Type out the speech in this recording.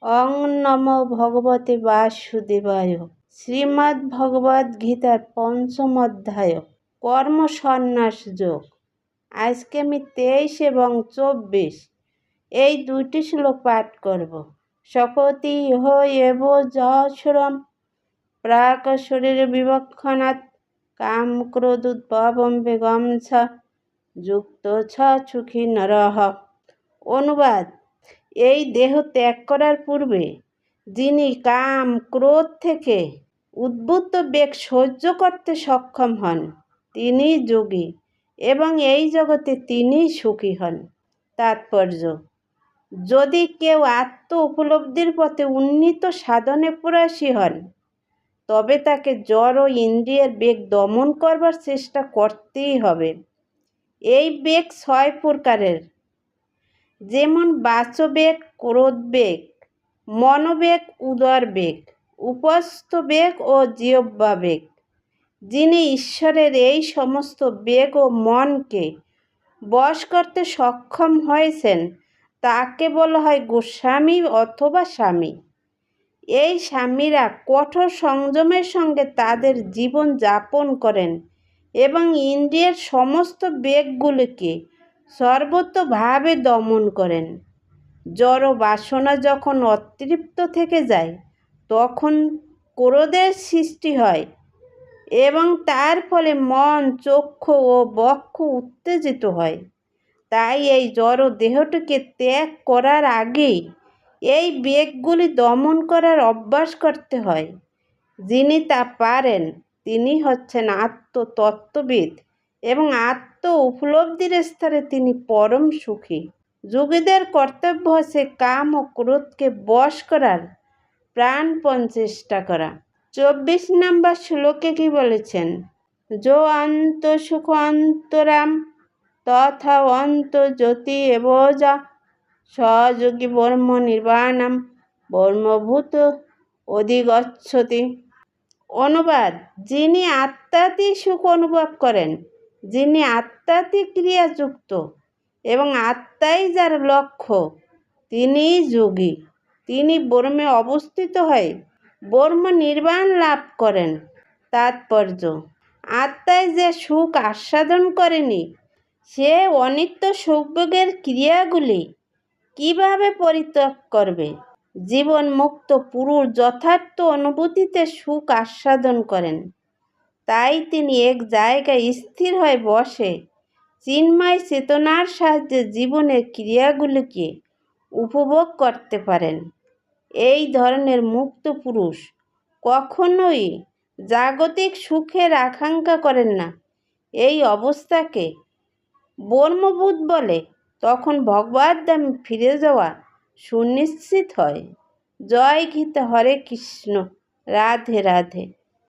অং নমো ভগবতে বাসুদেবায়। শ্রীমদ্ ভগবদ্ গীতার পঞ্চম অধ্যায় কর্ম সন্ন্যাস যোগ। আজকে আমি 23 এবং 24 এই দুইটি শ্লোক পাঠ করব। শপতি ইহ এব যশরম প্রাক শরীর বিবক্ষণাৎ কাম ক্রোধোদ্ভবম বেগম ছ যুক্ত ছ সুখী নরহ। অনুবাদ: এই দেহ ত্যাগ করার পূর্বে যিনি কাম ক্রোধ থেকে উদ্ভূত বেগ সহ্য করতে সক্ষম হন তিনি যোগী এবং এই জগতে তিনিই সুখী হন। তাৎপর্য: যদি কেউ আত্ম উপলব্ধির পথে উন্নীত সাধনে প্রয়াসী হন তবে তাকে জড় ও ইন্দ্রিয়ের বেগ দমন করবার চেষ্টা করতেই হবে। এই বেগ 6 প্রকারের, যেমন বাচবেগ, ক্রোধবেগ, মনোবেগ, উদরবেগ, উপস্থ বেগ ও জিহ্বাবেগ। যিনি ঈশ্বরের এই সমস্ত বেগ ও মনকে বশ করতে সক্ষম হয়েছেন তাকে বলা হয় গোস্বামী অথবা স্বামী। এই স্বামীরা কঠোর সংযমের সঙ্গে তাদের জীবন যাপন করেন এবং ইন্দ্রিয়ের সমস্ত বেগগুলিকে সর্বতোভাবে দমন করেন। জড় বাসনা যখন অতৃপ্ত থেকে যায় তখন ক্রোধের সৃষ্টি হয় এবং তার ফলে মন, চক্ষু ও বক্ষ উত্তেজিত হয়। তাই এই জড় দেহটিকে ত্যাগ করার আগেই এই বেগগুলি দমন করার অভ্যাস করতে হয়। যিনি তা পারেন তিনি হচ্ছেন আত্মতত্ত্ববিদ এবং আত্ম উপলব্ধির স্তরে তিনি পরম সুখী। যোগীদের কর্তব্য হচ্ছে কাম ও ক্রোধকে বশ করার প্রাণপণ চেষ্টা করা। 24 নম্বর শ্লোকে কি বলেছেন? যো অন্ত সুখ অন্তরাম তথা অন্ত জ্যোতি এবজা সযোগী ব্রহ্ম নির্বাণম ব্রহ্মভূত অধিগচ্ছতি। অনুবাদ: যিনি আত্মাতীত সুখ অনুভব করেন, যিনি আত্মাতীত ক্রিয়াযুক্ত এবং আত্মাই যার লক্ষ্য তিনিই যোগী। তিনি ব্রহ্মে অবস্থিত হয়ে ব্রহ্ম নির্বাণ লাভ করেন। তাৎপর্য: আত্মায় যে সুখ আস্বাদন করেনি সে অনিত্য সুখভোগের ক্রিয়াগুলি কিভাবে পরিত্যাগ করবে? জীবন মুক্ত পুরুষ যথার্থ অনুভূতিতে সুখ আস্বাদন করেন। তাই তিনি এক জায়গায় স্থির হয়ে বসে চিন্ময় চেতনার সাহায্যে জীবনের ক্রিয়াগুলিকে উপভোগ করতে পারেন। এই ধরনের মুক্ত পুরুষ কখনোই জাগতিক সুখের আকাঙ্ক্ষা করেন না। এই অবস্থাকে ব্রহ্মভূত বলে। তখন ভগবদ্ধামে ফিরে যাওয়া সুনিশ্চিত হয়। জয় গীতা। হরে কৃষ্ণ। রাধে রাধে।